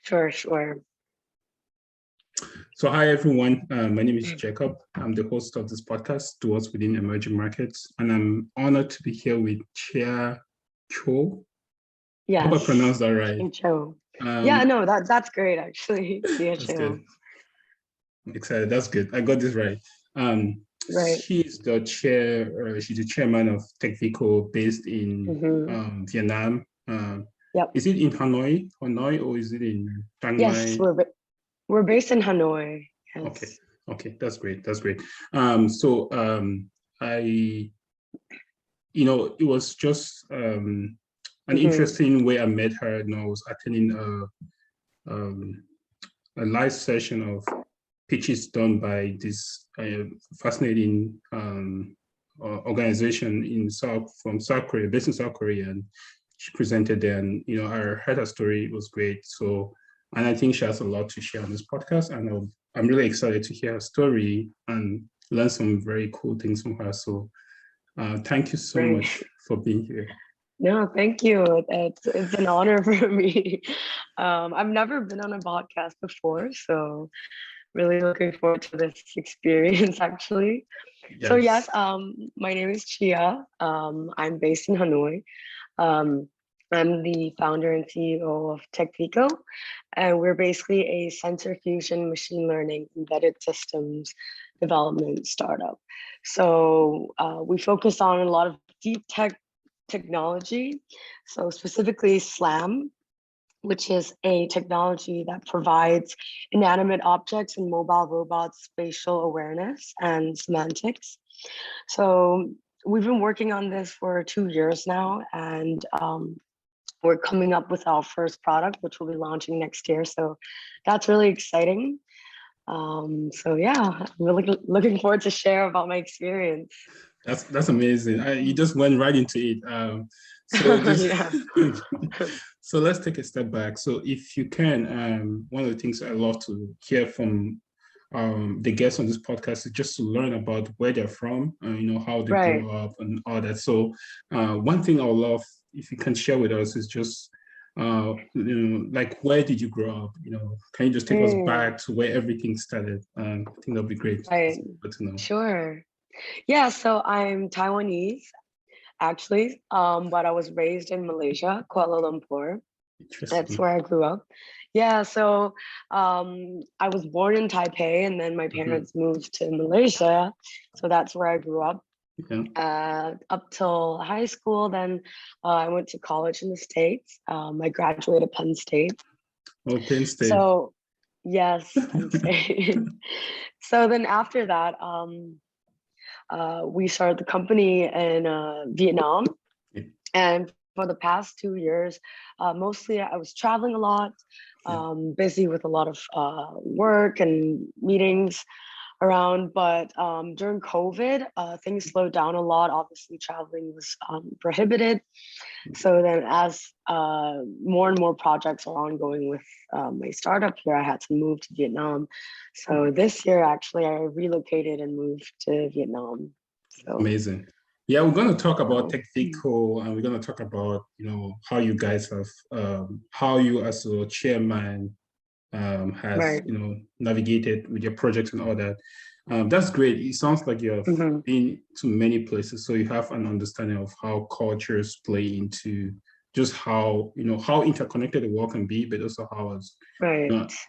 Sure, sure. So hi everyone, my name is Jacob. I'm the host of this podcast, Towards Within Emerging Markets, and I'm honored to be here with Chia Chou. I hope I Yes, pronounced that right. Chia Chou. Yeah, no, that's great actually. Chia That's good. Chou. I'm excited. That's good. I got this right. Um, Right. she's the chairman of Techvico based in Vietnam. Yep. Is it in Hanoi, or is it in Chiang Yes, Mai? we're based in Hanoi. Okay, Yes. okay, that's great. That's great. I, it was just an interesting way I met her. I was attending a live session of pitches done by this fascinating organization from South Korea, based in South Korea, and she presented there. And I heard her story; it was great. And I think she has a lot to share on this podcast, and I'm really excited to hear her story and learn some very cool things from her. So thank you so much for being here. No, thank you. It's an honor for me. I've never been on a podcast before, so really looking forward to this experience actually. Yes. So yes, my name is Chia. I'm based in Hanoi. I'm the founder and CEO of Techvico, and we're basically a sensor fusion machine learning embedded systems development startup. So we focus on a lot of deep technology, so specifically SLAM, which is a technology that provides inanimate objects and mobile robots spatial awareness and semantics. So we've been working on this for 2 years now, and we're coming up with our first product, which we'll be launching next year. So that's really exciting. So yeah, I'm really looking forward to share about my experience. That's amazing. You just went right into it. So let's take a step back. So if you can, one of the things I love to hear from the guests on this podcast is just to learn about where they're from, how they grew up and all that. So one thing I would love if you can share with us is just like where did you grow up? Can you just take us back to where everything started? I think that'll be great. Right. Good to know. Sure. Yeah, so I'm Taiwanese actually, but I was raised in Malaysia, Kuala Lumpur. That's where I grew up. Yeah, so I was born in Taipei, and then my parents moved to Malaysia, so that's where I grew up. Up till high school, then I went to college in the States. I graduated Penn State. Oh, Penn State. So yes, Penn State. So then after that, we started the company in Vietnam, and for the past 2 years, mostly I was traveling a lot, busy with a lot of work and meetings around. But during COVID, things slowed down a lot. Obviously, traveling was prohibited. So then as more and more projects are ongoing with my startup here, I had to move to Vietnam. So this year, actually, I relocated and moved to Vietnam. So amazing. Yeah, we're going to talk about Techvico, and we're going to talk about, how you guys have, how you as a chairman has, navigated with your projects and all that. That's great. It sounds like you have been to many places, so you have an understanding of how cultures play into just how, how interconnected the world can be, but also how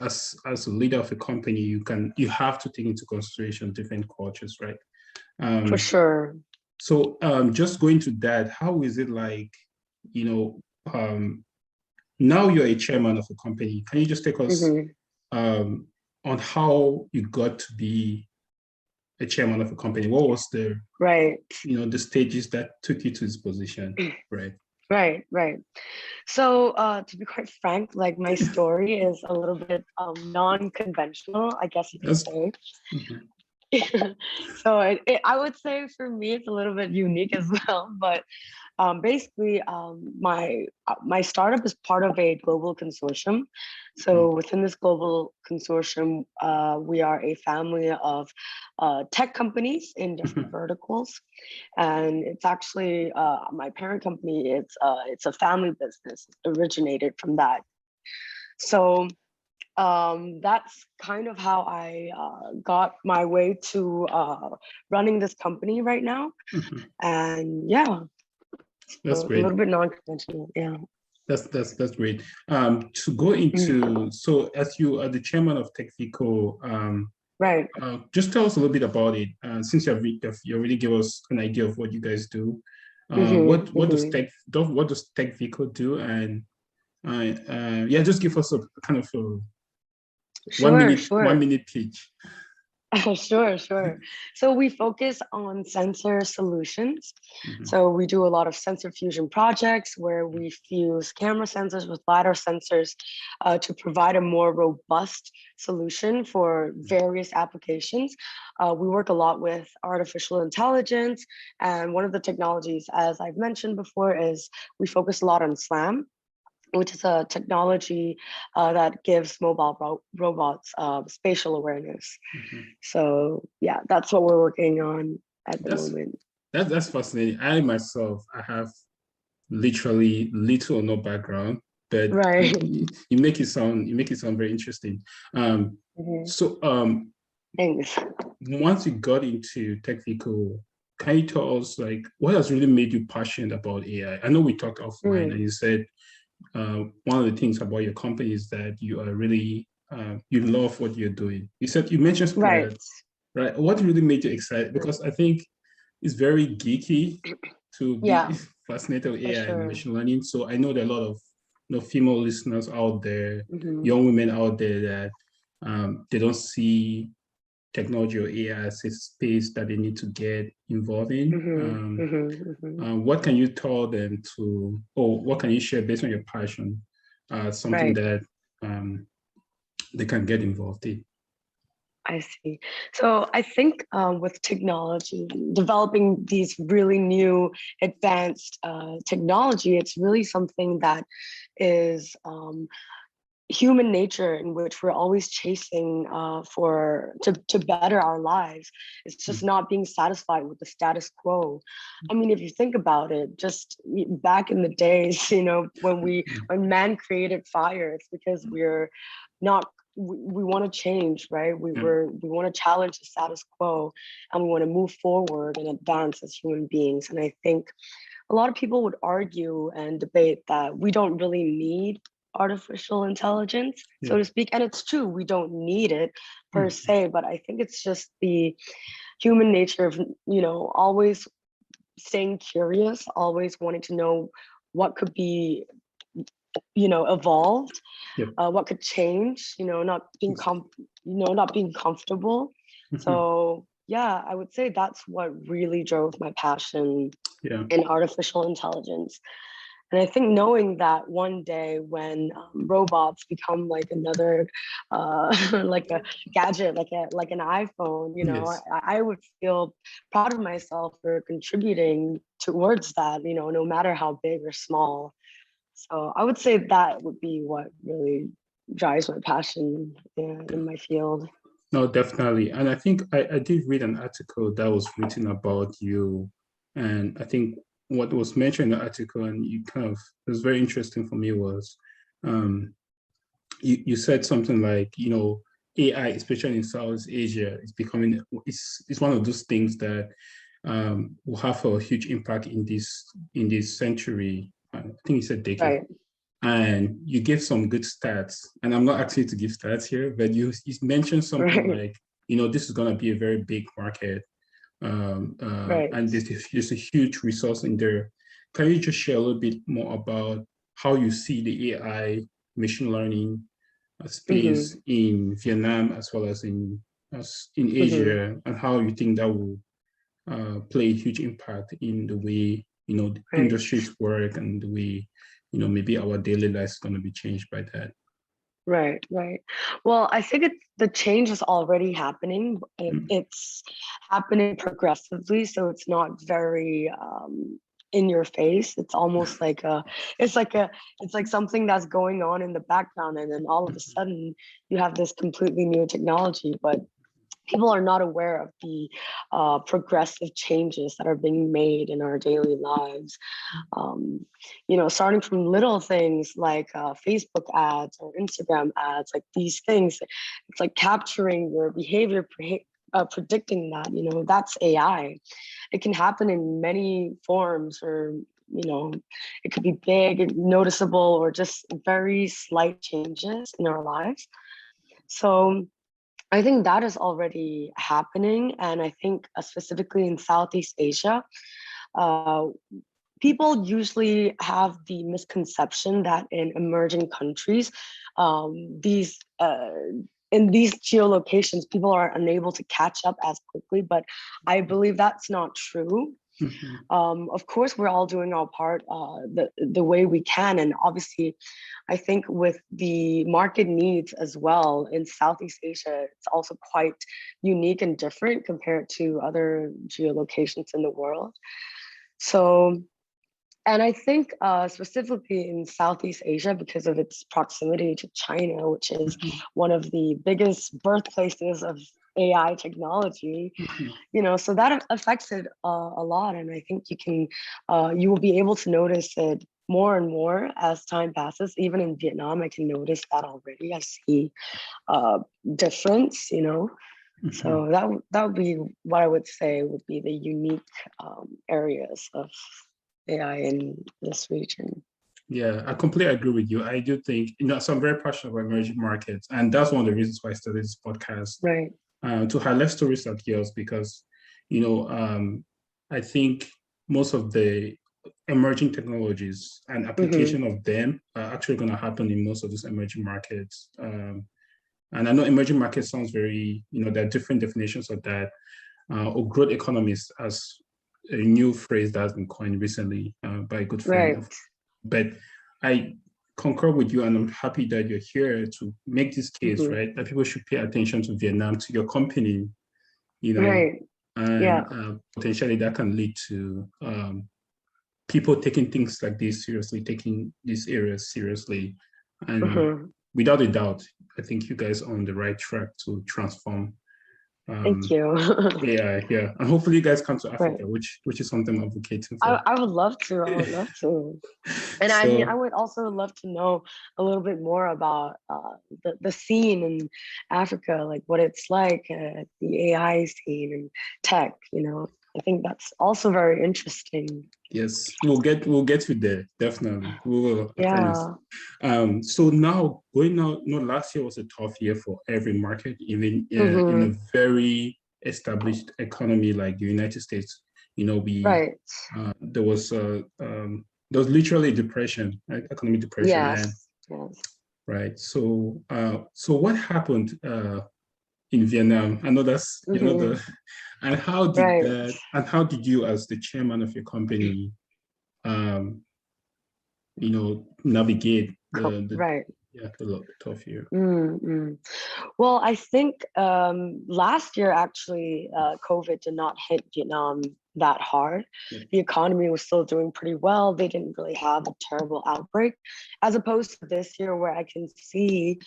as a leader of a company, you have to take into consideration different cultures, right? For sure. So just going to that, how is it like, now you're a chairman of a company. Can you just take us on how you got to be a chairman of a company? What was the the stages that took you to this position? Right. So to be quite frank, like my story is a little bit non-conventional, I guess you could say. So I would say for me it's a little bit unique as well, but basically my startup is part of a global consortium. So within this global consortium, we are a family of tech companies in different verticals, and it's actually my parent company. It's a family business, originated from that. So that's kind of how I got my way to running this company right now. And yeah, That's so a great. little bit non-conventional. Yeah. That's great. To go into, so as you are the chairman of Techvico, Right. just tell us a little bit about it. Since you already give us an idea of what you guys do, what does Techvico do? And yeah, just give us a kind of a Sure, one sure. minute pitch. Sure, sure. So we focus on sensor solutions. Mhm. So we do a lot of sensor fusion projects where we fuse camera sensors with LiDAR sensors to provide a more robust solution for various applications. We work a lot with artificial intelligence. And one of the technologies, as I've mentioned before, is we focus a lot on SLAM, which is a technology that gives mobile robots spatial awareness. So yeah, that's what we're working on at the That's moment. that's fascinating. I myself, I have literally little or no background, but Right. you make it sound very interesting. So Thanks. once you got into Techvico, can you tell us like what has really made you passionate about AI? I know we talked offline and you said one of the things about your company is that you are really you love what you're doing. You mentioned Right. right? What really made you excited? Because I think it's very geeky to Yeah, be fascinated with for AI and sure. machine learning. So I know there are a lot of female listeners out there, Mm-hmm. young women out there that they don't see technology or AI as a space that they need to get involved in. Mm-hmm. Mm-hmm. Mm-hmm. What can you tell them to, or what can you share based on your passion, something Right. that they can get involved in? I see. So I think with technology, developing these really new advanced technology, it's really something that is human nature in which we're always chasing to better our lives. It's just not being satisfied with the status quo. I mean, if you think about it, just back in the days, when man created fire, it's because we're not we want to change, right? We want to challenge the status quo, and we want to move forward and advance as human beings. And I think a lot of people would argue and debate that we don't really need artificial intelligence, so to speak. And it's true, we don't need it per se, but I think it's just the human nature of, always staying curious, always wanting to know what could be, evolved, what could change, not being comfortable. So yeah, I would say that's what really drove my passion in artificial intelligence. And I think knowing that one day when robots become like another, like a gadget, like an iPhone, I would feel proud of myself for contributing towards that, no matter how big or small. So I would say that would be what really drives my passion in my field. No, definitely. And I think I did read an article that was written about you. And I think what was mentioned in the article, and it was very interesting for me, was you said something like, AI, especially in South Asia, it's one of those things that will have a huge impact in this century. I think you said decade. Right. And you gave some good stats. And I'm not asking you to give stats here, but you mentioned something like, this is going to be a very big market. And there's a huge resource in there. Can you just share a little bit more about how you see the AI machine learning space in Vietnam as well as in Asia, and how you think that will play a huge impact in the way the industries work and the way maybe our daily life is going to be changed by that. Right. Well, I think the change is already happening. It's happening progressively, so it's not very in your face. It's almost like it's like something that's going on in the background, and then all of a sudden you have this completely new technology. But people are not aware of the progressive changes that are being made in our daily lives. Starting from little things like Facebook ads or Instagram ads, like these things, it's like capturing your behavior, predicting that, that's AI. It can happen in many forms, or it could be big, noticeable, or just very slight changes in our lives. So I think that is already happening. And I think specifically in Southeast Asia, people usually have the misconception that in emerging countries, these in these geolocations, people are unable to catch up as quickly, but I believe that's not true. Of course, we're all doing our part the way we can. And obviously, I think with the market needs as well in Southeast Asia, it's also quite unique and different compared to other geolocations in the world. So, and I think specifically in Southeast Asia, because of its proximity to China, which is one of the biggest birthplaces of AI technology, so that affects it a lot. And I think you will be able to notice it more and more as time passes. Even in Vietnam, I can notice that already. I see difference, So that would be what I would say would be the unique areas of AI in this region. Yeah, I completely agree with you. I do think, so I'm very passionate about emerging markets. And that's one of the reasons why I started this podcast. Right. To highlight stories like yours, because, I think most of the emerging technologies and application of them are actually going to happen in most of these emerging markets. And I know emerging markets sounds very, there are different definitions of that. Or growth economies as a new phrase that has been coined recently by a good friend. Right. But I concur with you, and I'm happy that you're here to make this case, right? That people should pay attention to Vietnam, to your company, Right. And potentially that can lead to people taking things like this seriously, taking these areas seriously. And without a doubt, I think you guys are on the right track to transform. Thank you. Yeah. And hopefully you guys come to Africa, which is something I'm advocating for. I would love to. I would love to. And so, I would also love to know a little bit more about the scene in Africa, like what it's like, the AI scene and tech, I think that's also very interesting. Yes, we'll get you there, definitely. We will, I promise. So now going out, last year was a tough year for every market, even in a very established economy like the United States. There was literally depression, like economic depression. Yes. Right. So what happened in Vietnam? I know that's and how did how did you, as the chairman of your company, navigate the tough year? Well, I think last year actually COVID did not hit Vietnam that hard. The economy was still doing pretty well. They didn't really have a terrible outbreak, as opposed to this year where I can see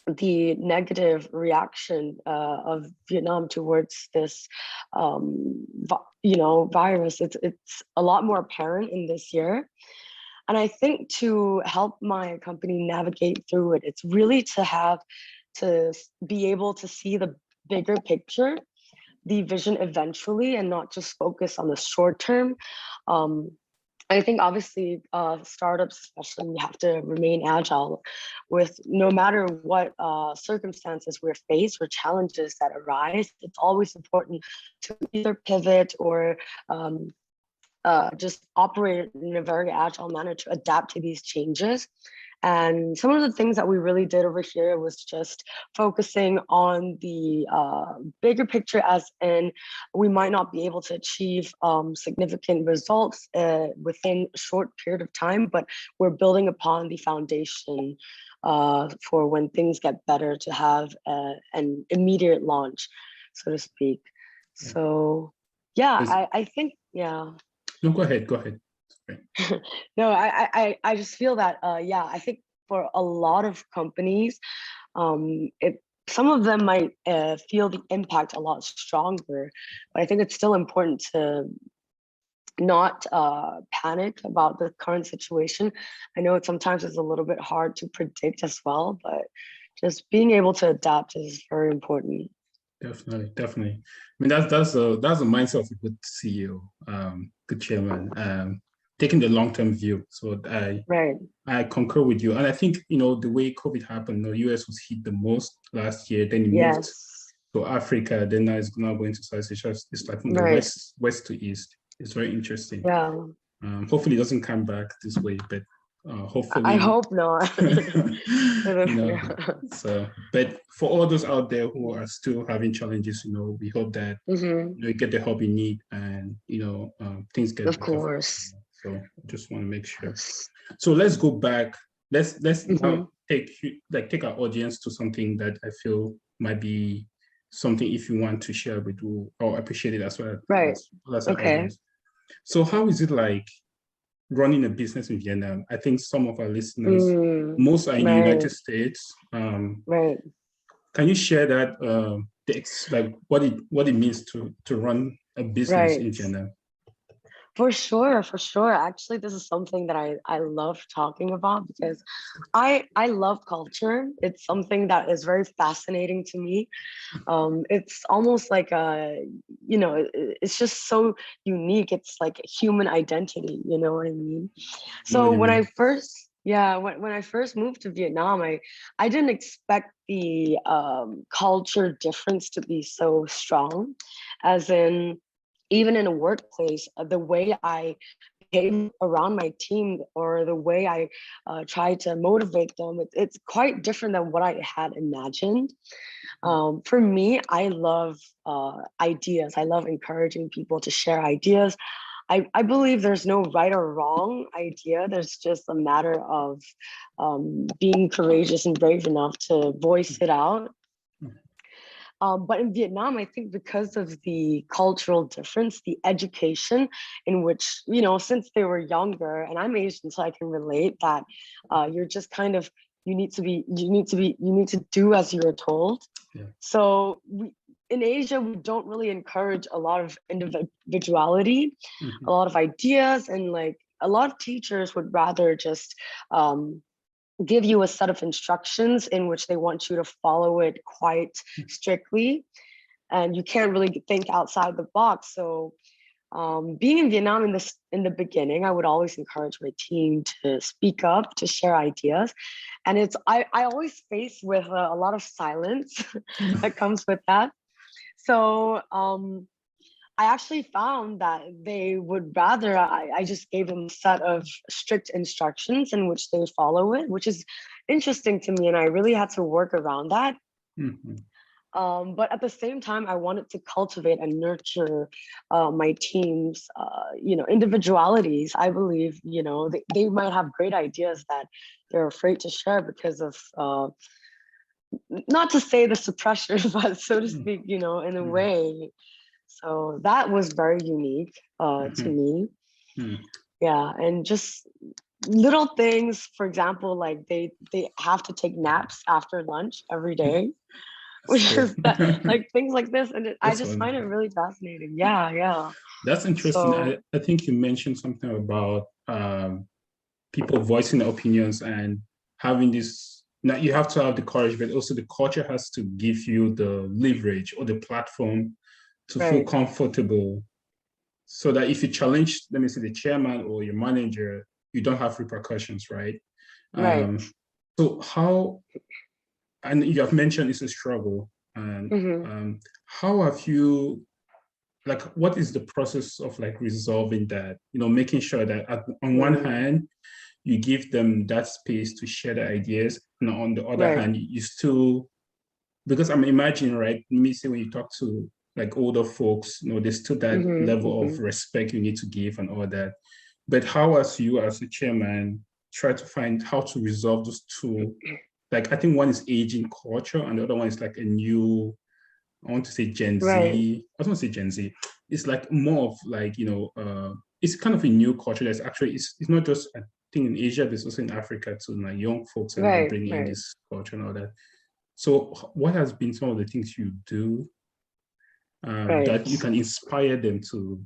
the negative reaction of Vietnam towards this, virus. It's a lot more apparent in this year. And I think to help my company navigate through it, it's really to be able to see the bigger picture, the vision eventually, and not just focus on the short term. I think obviously startups especially, we have to remain agile with no matter what circumstances we're faced or challenges that arise. It's always important to either pivot or just operate in a very agile manner to adapt to these changes. And some of the things that we really did over here was just focusing on the bigger picture, as in we might not be able to achieve significant results within a short period of time, but we're building upon the foundation for when things get better to have an immediate launch, so to speak. So I think, No, go ahead. No, I just feel that, I think for a lot of companies, some of them might feel the impact a lot stronger, but I think it's still important to not panic about the current situation. I know sometimes it's a little bit hard to predict as well, but just being able to adapt is very important. Definitely, definitely. I mean, that's a mindset of a good CEO, good chairman, taking the long-term view. So I concur with you, and I think the way COVID happened, the US was hit the most last year. Then it moved to Africa. Then now it's now going to Southeast Asia. It's like from the west to east. It's very interesting. Yeah. Hopefully, it doesn't come back this way, but hopefully. I hope not. So, but for all those out there who are still having challenges, we hope that you get the help you need, and things get of better. Course. So, I just want to make sure. So let's go back. Let's now take our audience to something that I feel might be something if you want to share with you or appreciate it as well. Right. As our audience. So how is it like running a business in Vietnam? I think some of our listeners, most are in the United States. Right. Can you share that, like what it means to run a business in Vietnam? For sure. Actually, this is something that I love talking about because I love culture. It's something that is very fascinating to me. It's almost like it's just so unique. It's like human identity, you know what I mean? So when I first moved to Vietnam, I didn't expect the culture difference to be so strong, as in even in a workplace, the way I behave around my team or the way I try to motivate them, it's quite different than what I had imagined. For me, I love ideas. I love encouraging people to share ideas. I believe there's no right or wrong idea. There's just a matter of being courageous and brave enough to voice it out. But in Vietnam, I think because of the cultural difference, the education in which, since they were younger, and I'm Asian, so I can relate that you're just kind of, you need to do as you're told. Yeah. So in Asia, we don't really encourage a lot of individuality, a lot of ideas, and like a lot of teachers would rather just give you a set of instructions in which they want you to follow it quite strictly, and you can't really think outside the box. So being in Vietnam in the beginning, I would always encourage my team to speak up, to share ideas, and I always face with a lot of silence that comes with that. So I actually found that they would rather I just gave them a set of strict instructions in which they follow it, which is interesting to me. And I really had to work around that. But at the same time, I wanted to cultivate and nurture my team's, individualities. I believe, they might have great ideas that they're afraid to share because of, not to say the suppression, but so to speak, in a way. So that was very unique to me. Yeah, and just little things, for example, like they have to take naps after lunch every day, which is like things like this. And I just find it really fascinating. Yeah. That's interesting. So, I think you mentioned something about people voicing their opinions and having this. Now you have to have the courage, but also the culture has to give you the leverage or the platform to feel comfortable, so that if you challenge, let me say, the chairman or your manager, you don't have repercussions, right? So how, and you have mentioned it's a struggle, and how have you, like, what is the process of like resolving that, making sure that on one hand, you give them that space to share the ideas, and on the other hand, you still, because I'm imagining, right, let me say when you talk to like older folks, there's still that level of respect you need to give and all that. But how, as you as a chairman, try to find how to resolve those two? Like, I think one is aging culture, and the other one is like a new, I want to say Gen Z. I don't want to say Gen Z. It's like more of like, it's kind of a new culture that's actually, it's not just a thing in Asia, but it's also in Africa too. Like young folks are now bringing in this culture and all that. So what has been some of the things you do that you can inspire them to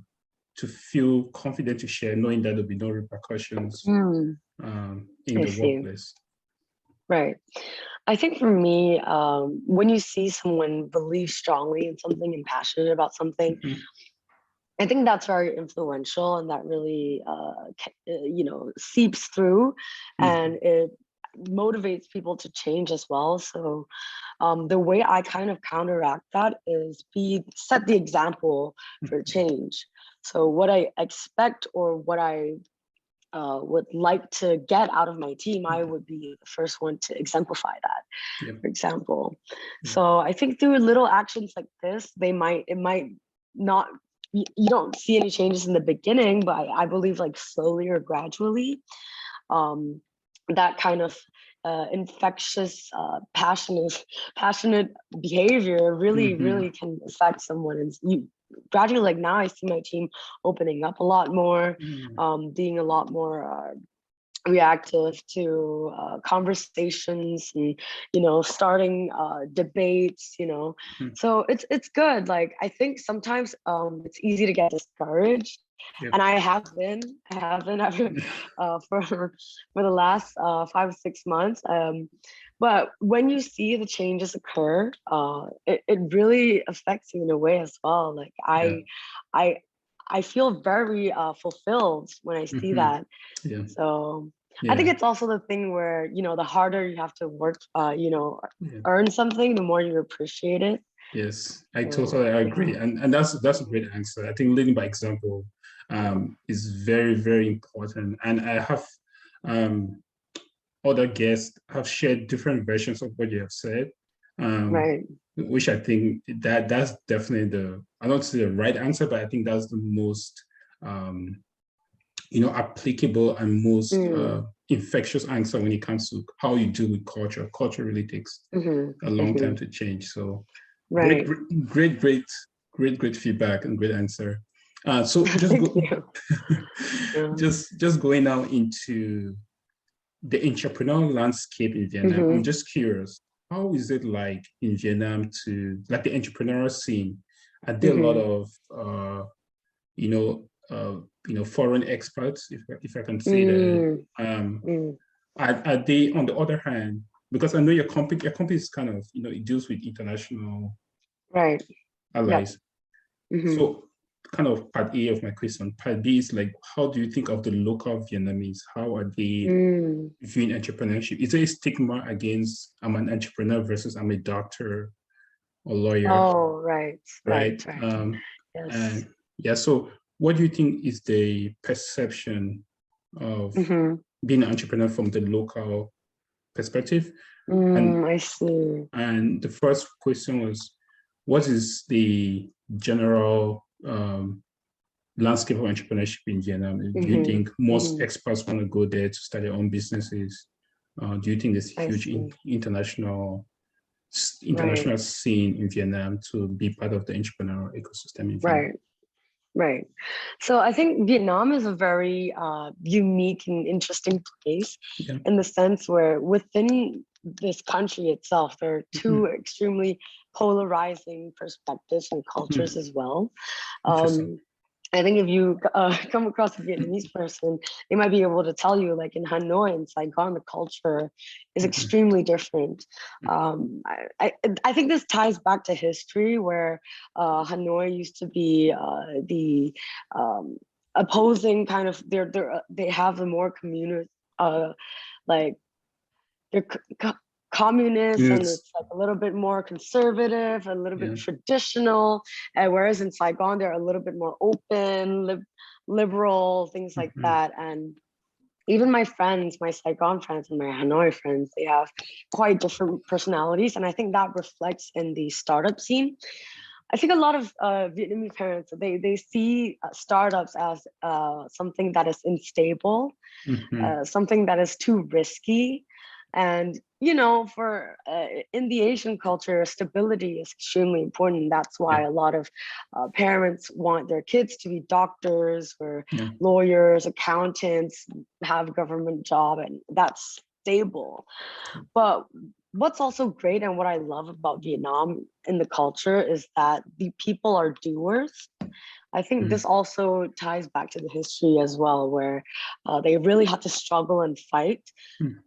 feel confident to share, knowing that there'll be no repercussions in the workplace? Right. I think for me, when you see someone believe strongly in something and passionate about something, I think that's very influential, and that really, seeps through, and it motivates people to change as well. So the way I kind of counteract that is set the example for change. So what I expect, or what I would like to get out of my team, I would be the first one to exemplify that, for example. So I think through little actions like this, it might not, you don't see any changes in the beginning, but I believe like slowly or gradually, that kind of infectious, passionate behavior really can affect someone. And you gradually, like now I see my team opening up a lot more, being a lot more reactive to conversations, and starting debates, so it's good. Like I think sometimes it's easy to get discouraged, and I have been for the last 5 or 6 months, but when you see the changes occur, it really affects you in a way as well. Like I feel very fulfilled when I see that. So I think it's also the thing where, the harder you have to work, earn something, the more you appreciate it. Yes, I totally agree. And that's a great answer. I think leading by example is very, very important. And I have other guests have shared different versions of what you have said. Which I think that's definitely I don't say the right answer, but I think that's the most applicable and most infectious answer when it comes to how you deal with culture. Culture really takes a long time to change. So great feedback and great answer. So just going now into the entrepreneurial landscape in Vietnam. I'm just curious, how is it like in Vietnam like the entrepreneurial scene? Are there a lot of foreign experts, if I can say that? Are they, on the other hand, because I know your company is kind of, it deals with international allies. So kind of part A of my question. Part B is like, how do you think of the local Vietnamese? How are they viewing entrepreneurship? Is there a stigma against I'm an entrepreneur versus I'm a doctor or lawyer? Oh, right. Yes. And yeah, so what do you think is the perception of being an entrepreneur from the local perspective? I see. And the first question was, what is the general landscape of entrepreneurship in Vietnam? Do you think most experts want to go there to start their own businesses? Do you think there's a huge international scene in Vietnam to be part of the entrepreneurial ecosystem in Vietnam? Right. So I think Vietnam is a very unique and interesting place in the sense where within this country itself, there are two extremely polarizing perspectives and cultures as well. I think if you come across a Vietnamese person, they might be able to tell you, like in Hanoi and Saigon, the culture is extremely different. I think this ties back to history, where Hanoi used to be the opposing kind of, they have a more like they're communist, and it's like a little bit more conservative, a little bit traditional, whereas in Saigon they're a little bit more open, liberal, things like that. And even my friends, my Saigon friends and my Hanoi friends, they have quite different personalities, and I think that reflects in the startup scene. I think a lot of Vietnamese parents, they see startups as something that is unstable, something that is too risky. And, for in the Asian culture, stability is extremely important. That's why a lot of parents want their kids to be doctors or lawyers, accountants, have a government job, and that's stable. But what's also great and what I love about Vietnam in the culture is that the people are doers. I think this also ties back to the history as well, where they really had to struggle and fight.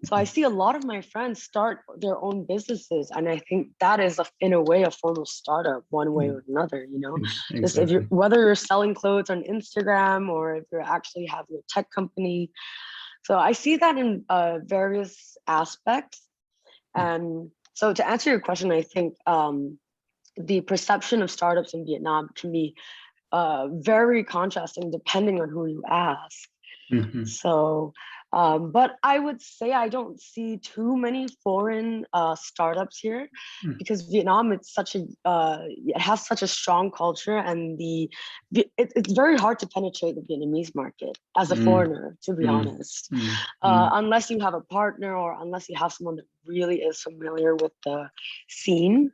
So I see a lot of my friends start their own businesses, and I think that is, in a way, a form of startup, one way or another. You know, just if you're, whether you're selling clothes on Instagram or if you actually have your tech company. So I see that in various aspects. And so to answer your question, I think the perception of startups in Vietnam can be very contrasting depending on who you ask. So, but I would say I don't see too many foreign startups here because Vietnam, it's such a, it has such a strong culture, and it's very hard to penetrate the Vietnamese market as a foreigner, to be honest, unless you have a partner or unless you have someone that really is familiar with the scene.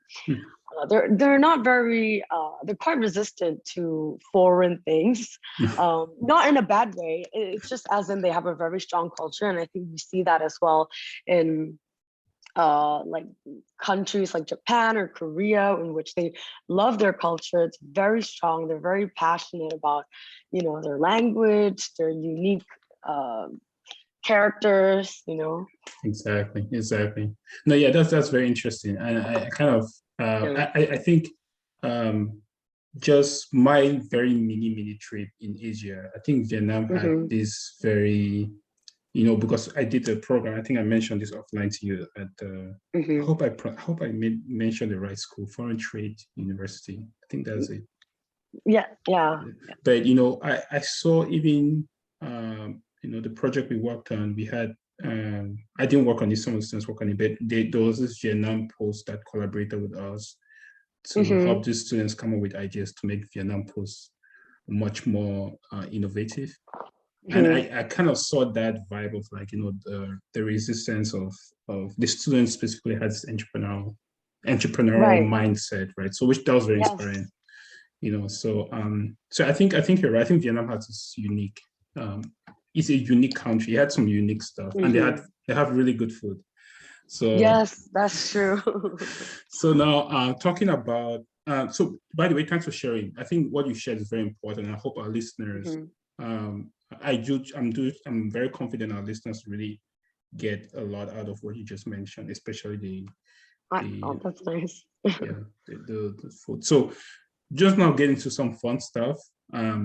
They're not very they're quite resistant to foreign things, not in a bad way. It's just as in they have a very strong culture, and I think we see that as well in like countries like Japan or Korea, in which they love their culture. It's very strong. They're very passionate about, you know, their language, their unique characters, you know. Exactly. No, yeah, that's very interesting, and I kind of I think just my very mini trip in Asia, I think Vietnam had this very, you know, because I did a program. I think I mentioned this offline to you at the. I hope I mentioned the right school, Foreign Trade University. I think that's it. Yeah. But you know, I saw even you know, the project we worked on. We had I didn't work on it. Some of the students worked on it, but there was this Vietnam Post that collaborated with us to help these students come up with ideas to make Vietnam Post much more innovative. And I kind of saw that vibe of, like, you know, the resistance of the students specifically had this entrepreneurial mindset, right? So that was very inspiring, you know. So so I think you're right. I think Vietnam has this unique, it's a unique country. It had some unique stuff, and they have really good food. So yes, that's true. So now talking about so by the way, thanks for sharing. I think what you shared is very important. I hope our listeners I'm very confident our listeners really get a lot out of what you just mentioned, especially the that's nice. Yeah, the food. So just now getting to some fun stuff about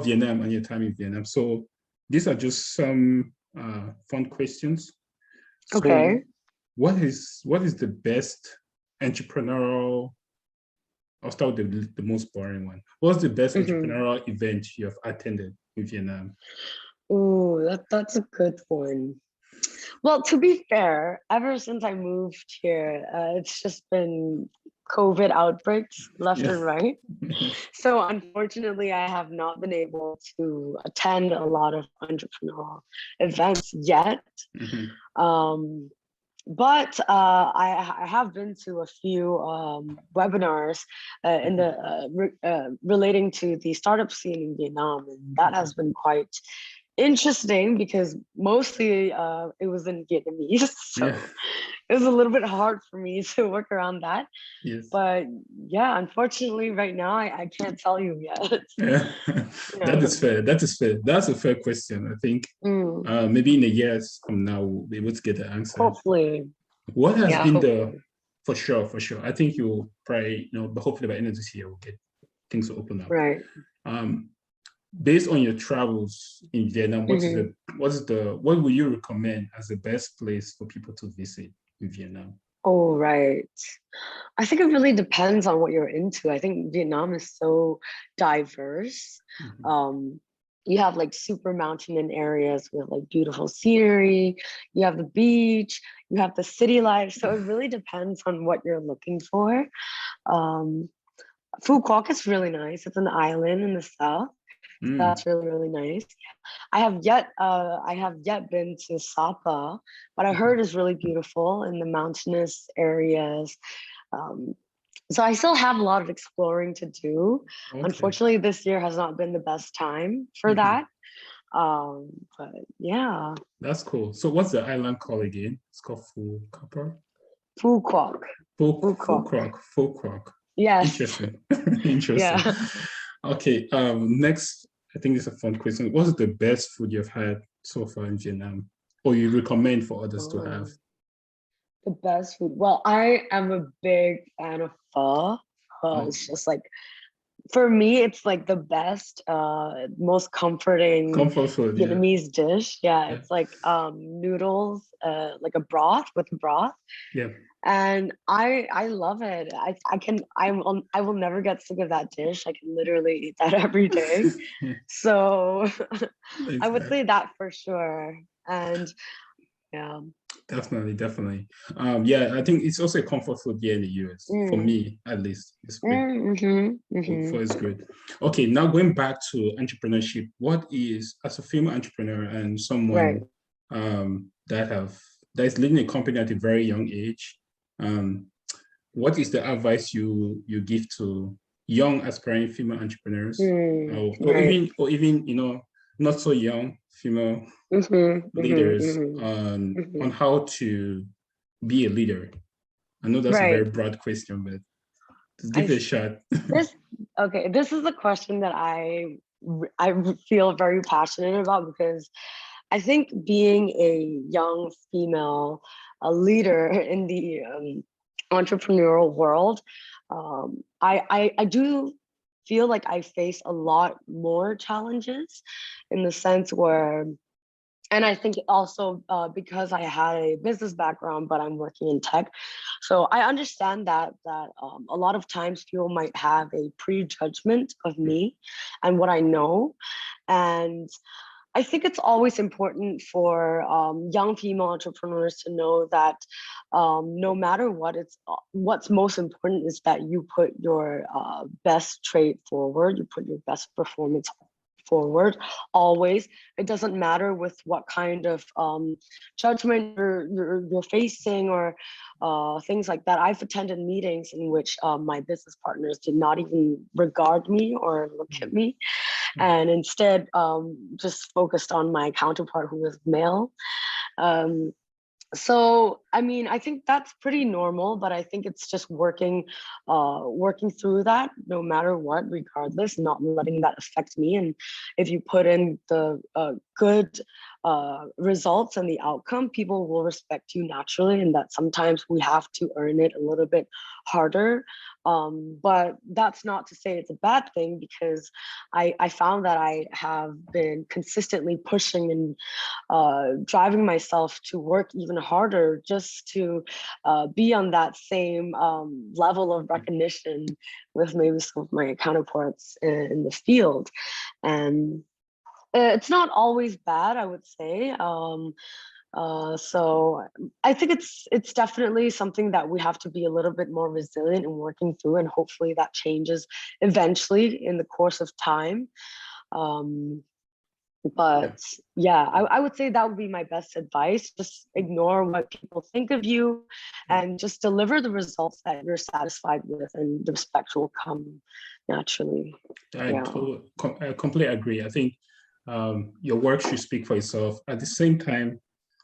Vietnam and your time in Vietnam. So these are just some fun questions. So okay. What is the best entrepreneurial? I'll start with the most boring one. What's the best entrepreneurial event you have attended in Vietnam? Oh, that's a good one. Well, to be fair, ever since I moved here, it's just been COVID outbreaks left and right. So unfortunately, I have not been able to attend a lot of entrepreneurial events yet. But I have been to a few webinars in the relating to the startup scene in Vietnam, and that has been quite interesting because mostly it was in Vietnamese, so it was a little bit hard for me to work around that. But yeah, unfortunately, right now I can't tell you yet. That is fair. That's a fair question. I think maybe in a year from now we'll be able to get the answer. Hopefully. What has been for sure. I think you'll probably, you know, but hopefully by the end of this year we'll get things to open up. Right. Based on your travels in Vietnam, what would you recommend as the best place for people to visit in Vietnam? Oh, right. I think it really depends on what you're into. I think Vietnam is so diverse. You have like super mountain areas with like beautiful scenery. You have the beach, you have the city life. So it really depends on what you're looking for. Phu Quoc is really nice. It's an island in the south. That's really, really nice. I have yet been to Sapa, but I heard it's really beautiful in the mountainous areas. So I still have a lot of exploring to do. Unfortunately, this year has not been the best time for that. But yeah. That's cool. So what's the island called again? It's called Full Copper. Full Quack. Full Crock. Yes. Interesting. Interesting. Yeah. Okay. Next, I think it's a fun question. What's the best food you've had so far in Vietnam, or you recommend for others to have? The best food. Well, I am a big fan of pho. It's just like, for me, it's like the best, most comforting Comfort food, yeah. Vietnamese dish. Yeah, it's like noodles, like a broth with broth. Yeah. And I love it. I will never get sick of that dish. I can literally eat that every day. So I would say that for sure. And yeah. Definitely. Yeah, I think it's also a comfort food here in the US. For me, at least, it's great. For it's great. Okay, now going back to entrepreneurship, what is, as a female entrepreneur and someone that is leading a company at a very young age, what is the advice you give to young aspiring female entrepreneurs, or even not so young female leaders on how to be a leader? I know that's a very broad question, but just give it a shot. This is a question that I feel very passionate about, because I think being a young female, a leader in the entrepreneurial world, I do feel like I face a lot more challenges, in the sense where, and I think also because I had a business background, but I'm working in tech, so I understand that a lot of times people might have a prejudgment of me and what I know. And I think it's always important for young female entrepreneurs to know that no matter what, what's most important is that you put your best trait forward, you put your best performance forward always. It doesn't matter with what kind of judgment you're facing, or things like that. I've attended meetings in which my business partners did not even regard me or look at me, and instead just focused on my counterpart, who was male. So I mean, I think that's pretty normal, but I think it's just working through that, no matter what, regardless, not letting that affect me. And if you put in the good results and the outcome, people will respect you naturally, and that sometimes we have to earn it a little bit harder. But that's not to say it's a bad thing, because I found that I have been consistently pushing and driving myself to work even harder, just to be on that same level of recognition with maybe some of my counterparts in the field. And it's not always bad, I would say. So I think it's definitely something that we have to be a little bit more resilient in working through, and hopefully that changes eventually in the course of time. But yeah, I would say that would be my best advice. Just ignore what people think of you, and just deliver the results that you're satisfied with, and the respect will come naturally. I completely agree. I think your work should speak for itself. At the same time,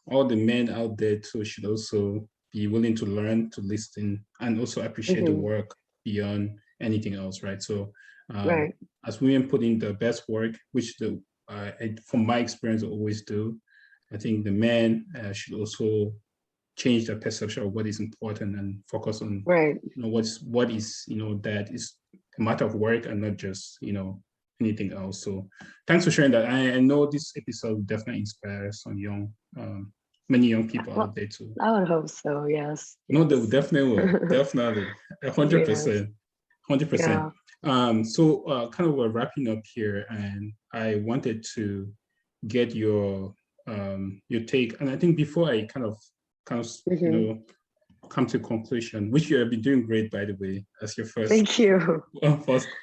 all the men out there too should also be willing to learn, to listen, and also appreciate the work beyond anything else, right? So as women put in the best work, which from my experience, I always do, I think the men should also change their perception of what is important and focus on what is that is a matter of work and not just anything else. So thanks for sharing that. I know this episode will definitely inspire some many young people out there too. I would hope so. Yes. No, they definitely will. Definitely, 100%, 100%. So kind of we're wrapping up here, and I wanted to get your take. And I think before I kind of come to conclusion, which you have been doing great, by the way, as your first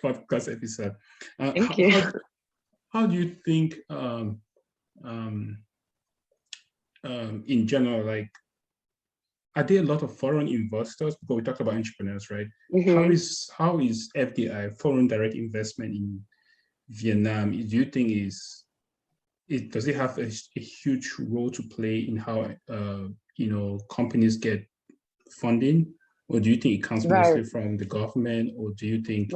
podcast episode. Thank you. How do you think in general, like, are there a lot of foreign investors? Because we talked about entrepreneurs, right? How is FDI, foreign direct investment, in Vietnam? Do you think is does it have a huge role to play in how companies get funding, or do you think it comes mostly from the government, or do you think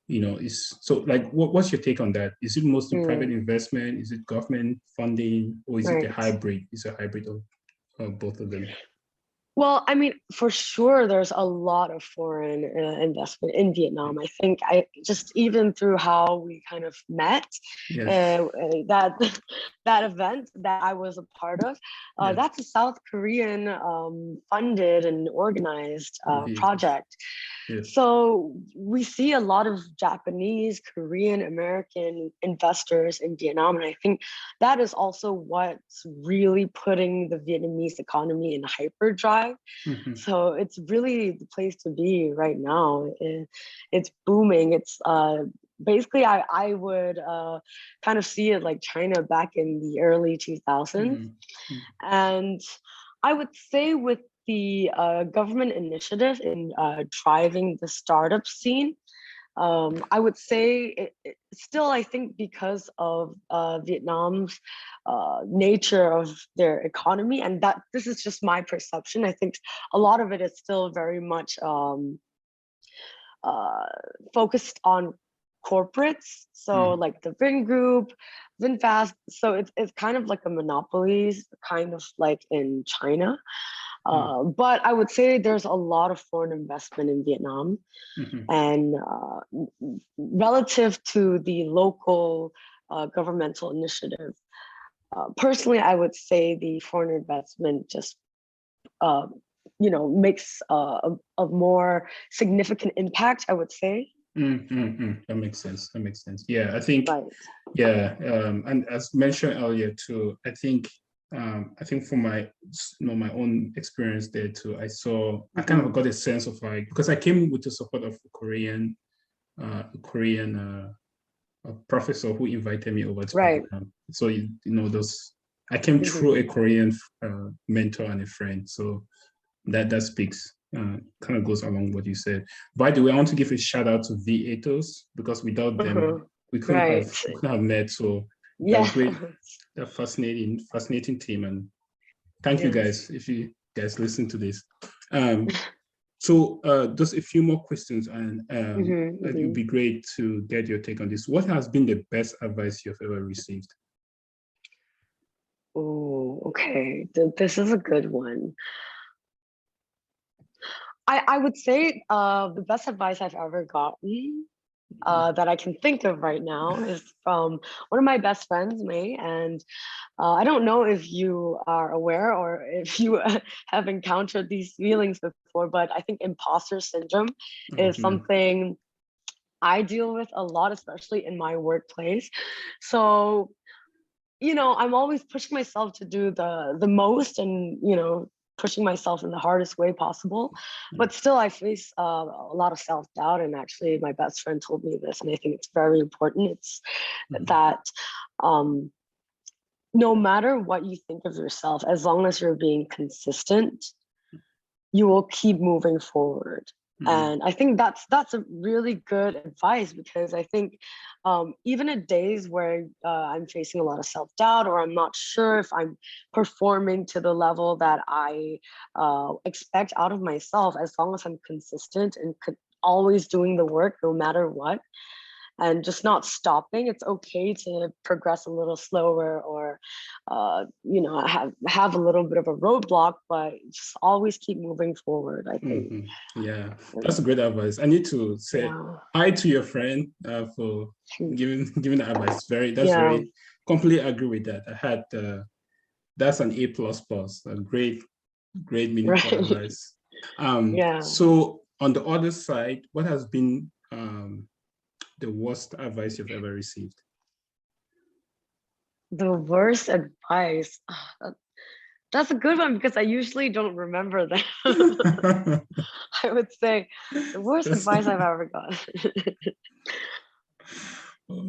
is so like what's your take on that? Is it mostly private investment? Is it government funding, or is it a hybrid? Is a hybrid of both of them? Well, I mean, for sure, there's a lot of foreign investment in Vietnam. I think just even through how we kind of met, that event that I was a part of, that's a South Korean funded and organized project. So we see a lot of Japanese, Korean, American investors in Vietnam. And I think that is also what's really putting the Vietnamese economy in hyperdrive. So it's really the place to be right now. It's booming. It's basically, I would kind of see it like China back in the early 2000s. And I would say with the government initiative in driving the startup scene, I would say still, I think because of Vietnam's nature of their economy, and that this is just my perception, I think a lot of it is still very much focused on corporates. So like the Vin Group, VinFast. So it's kind of like a monopoly, kind of like in China. But I would say there's a lot of foreign investment in Vietnam, and relative to the local governmental initiative. Personally, I would say the foreign investment just makes a more significant impact, I would say. That makes sense. That makes sense. Yeah, I think. And as mentioned earlier too, I think from my my own experience there too, I kind of got a sense of like, because I came with the support of a Korean professor who invited me over to Vietnam. So I came through a Korean mentor and a friend. So that speaks, kind of goes along what you said. By the way, I want to give a shout out to V8os, because without them we couldn't have met. So they're great. They're fascinating team, and thank you guys if you guys listen to this. So just a few more questions, and it would be great to get your take on this. What has been the best advice you've ever received? Oh, okay. This is a good one. I would say the best advice I've ever gotten that I can think of right now is from one of my best friends, May. And I don't know if you are aware or if you have encountered these feelings before, but I think imposter syndrome is something I deal with a lot, especially in my workplace. So, I'm always pushing myself to do the most, and, pushing myself in the hardest way possible. But still, I face a lot of self-doubt. And actually, my best friend told me this, and I think it's very important. It's that no matter what you think of yourself, as long as you're being consistent, you will keep moving forward. And I think that's a really good advice, because I think even in days where I'm facing a lot of self-doubt, or I'm not sure if I'm performing to the level that I expect out of myself, as long as I'm consistent and always doing the work no matter what, and just not stopping. It's okay to progress a little slower, or have a little bit of a roadblock, but just always keep moving forward, I think. Yeah, that's a great advice. I need to say hi to your friend for giving the advice. Very completely agree with that. I had that's an A++, a great meaningful advice. So on the other side, what has been the worst advice you've ever received? The worst advice? That's a good one, because I usually don't remember that. I would say the worst advice I've ever gotten.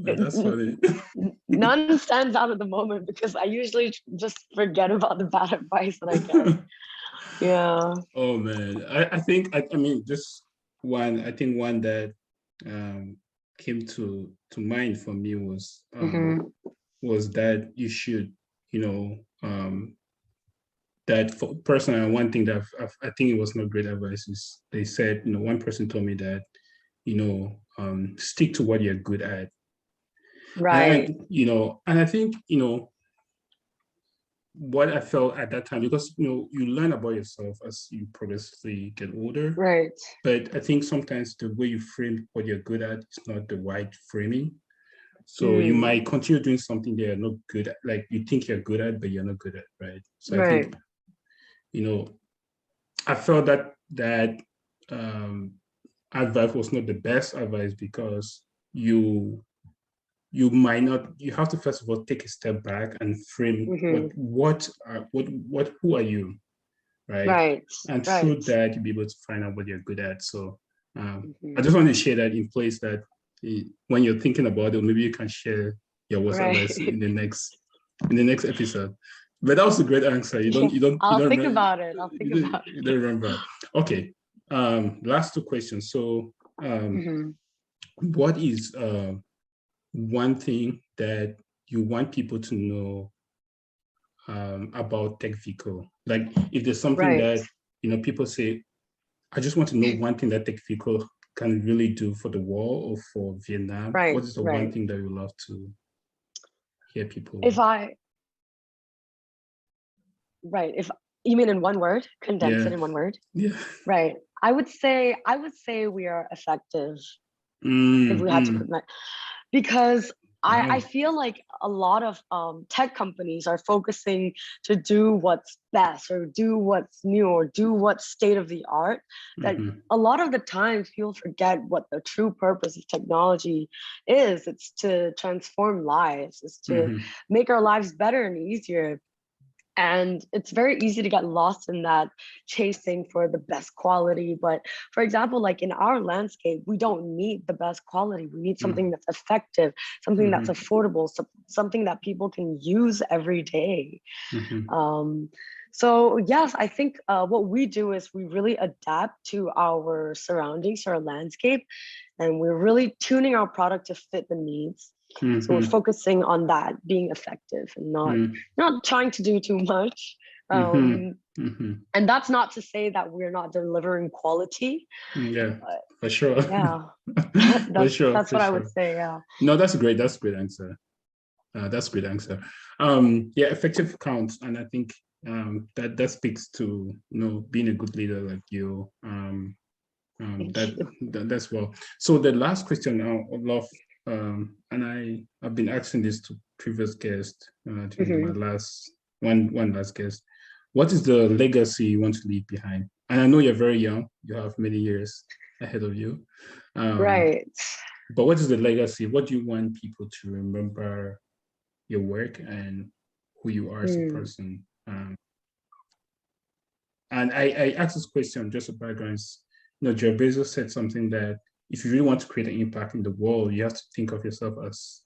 That's funny. None stands out at the moment, because I usually just forget about the bad advice that I get. Yeah. Oh man, I think I mean just one. I think one that came to mind for me was was that you should, that for personally, one thing that I think it was not great advice is they said, one person told me that, stick to what you're good at. Right. And I think, what I felt at that time, because, you learn about yourself as you progressively get older. Right. But I think sometimes the way you frame what you're good at is not the right framing. So you might continue doing something that you're not good at, like you think you're good at, but you're not good at, right? So I think, I felt that advice was not the best advice, because you might not, you have to first of all take a step back and frame who are you, right? And through that, you'll be able to find out what you're good at. So I just want to share that in place that when you're thinking about it, maybe you can share your worst advice in the next episode. But that was a great answer. You don't I'll think remember, about it. You don't remember. Okay. Last two questions. So what is one thing that you want people to know about Techvico? Like if there's something that, people say, I just want to know one thing that Techvico can really do for the world or for Vietnam. What is the one thing that you love to hear people? If you mean in one word, condense it in one word. Yeah. Right. I would say we are effective. If we had to put that, because I feel like a lot of tech companies are focusing to do what's best or do what's new or do what's state of the art, that a lot of the times people forget what the true purpose of technology is. It's to transform lives, it's to make our lives better and easier. And it's very easy to get lost in that chasing for the best quality. But for example, like in our landscape, we don't need the best quality. We need something that's effective, something that's affordable, something that people can use every day. So yes, I think what we do is we really adapt to our surroundings, our landscape, and we're really tuning our product to fit the needs. So we're focusing on that, being effective and not trying to do too much. And that's not to say that we're not delivering quality. Yeah, for sure. Yeah, that's what I would say. Yeah. No, that's great. That's a great answer. That's a great answer. Yeah, effective counts, and I think that speaks to being a good leader like you. That's well. So the last question I would love, and I've been asking this to previous guests, my last guest. What is the legacy you want to leave behind? And I know you're very young; you have many years ahead of you. Right. But what is the legacy? What do you want people to remember your work and who you are as a person? And I asked this question just a background. Jeff Bezos said something that if you really want to create an impact in the world, you have to think of yourself as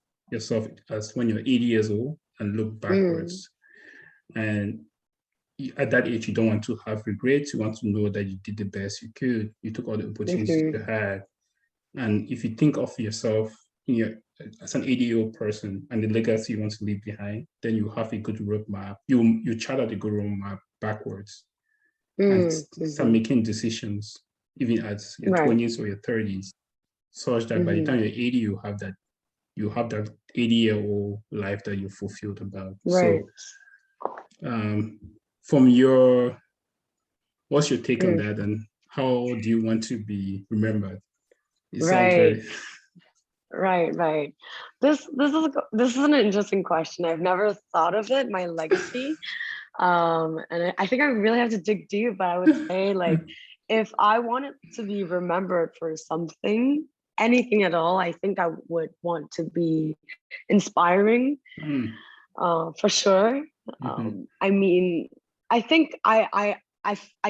when you're 80 years old and look backwards. And at that age, you don't want to have regrets. You want to know that you did the best you could. You took all the opportunities you had. And if you think of yourself as an 80-year-old person and the legacy you want to leave behind, then you have a good roadmap. You chart out a good roadmap backwards and start making decisions, even at your 20s or your 30s, such that by the time you're 80, you have that 80-year-old life that you're fulfilled about. Right. So what's your take on that, and how do you want to be remembered? Right. This is an interesting question. I've never thought of it, my legacy. And I think I really have to dig deep, but I would say, like, if I wanted to be remembered for something, anything at all, I think I would want to be inspiring, for sure. I mean, I think I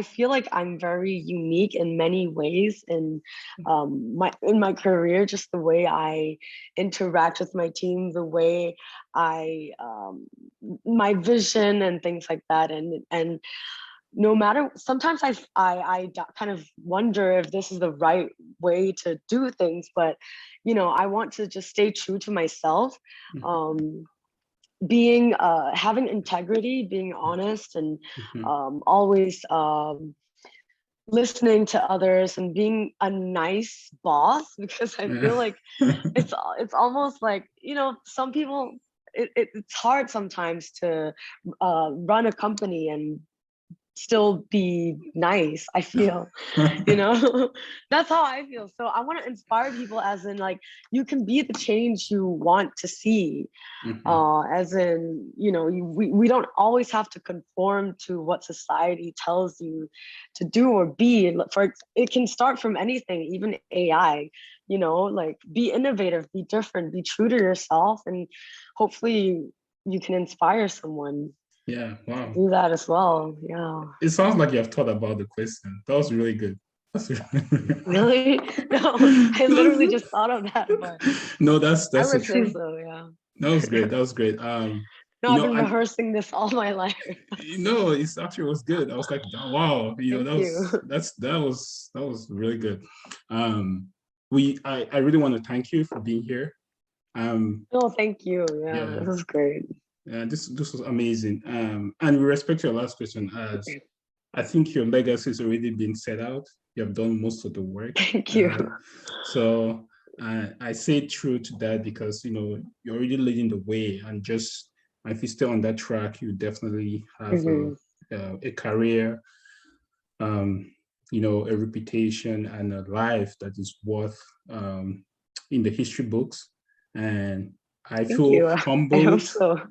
feel like I'm very unique in many ways in my career, just the way I interact with my team, the way I my vision and things like that, and no matter, sometimes I kind of wonder if this is the right way to do things, but I want to just stay true to myself. being having integrity, being honest, and always listening to others and being a nice boss, because I feel like it's almost like, you know, some people, it's hard sometimes to run a company and still be nice, I feel. You know, that's how I feel. So I want to inspire people, as in, like, you can be the change you want to see. As in, you know, we don't always have to conform to what society tells you to do or be. For it can start from anything, even AI. You know, like, be innovative, be different, be true to yourself, and hopefully you can inspire someone. Yeah, wow. Do that as well. Yeah. It sounds like you have thought about the question. That was really good. Really? No, I literally just thought of that, but no, that's I the would say truth. so, yeah. That was great. That was great. No, I've been rehearsing this all my life. It's actually was good. I was like, wow, Thank you. that was really good. I really want to thank you for being here. No, thank you. Yeah, this was great. Yeah, this was amazing. And we respect your last question, as I think your legacy has already been set out. You have done most of the work. Thank you. So I say true to that, because, you know, you're already leading the way, and just if you stay on that track, you definitely have a career, you know, a reputation, and a life that is worth in the history books. And I feel humbled. I hope so.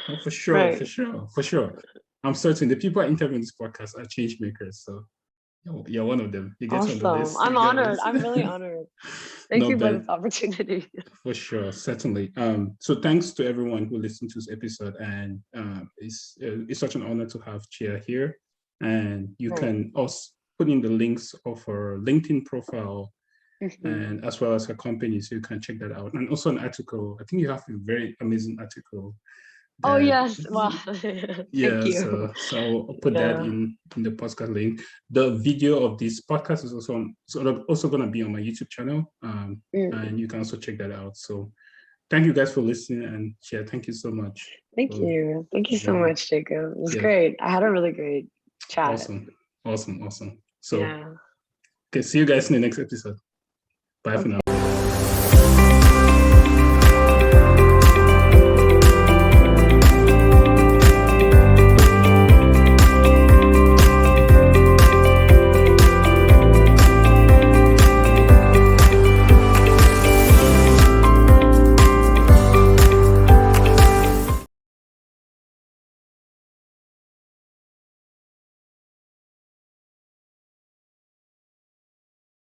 Oh, for sure, right. for sure. I'm certain the people interviewing this podcast are change makers. So you're one of them. You get on the list. I'm honored. I'm really honored. Thank you for this opportunity. For sure, certainly. So thanks to everyone who listened to this episode, and it's such an honor to have Chia here. And you can also put in the links of her LinkedIn profile, and as well as her company, so you can check that out. And also an article. I think you have a very amazing article. Oh yes, well, yeah. So I'll put that in the podcast link. The video of this podcast is also going to be on my YouTube channel, and you can also check that out. So thank you guys for listening, and Chia, thank you so much. Thank you so much, Jacob. It was great. I had a really great chat. Awesome. So okay, see you guys in the next episode. Bye for now.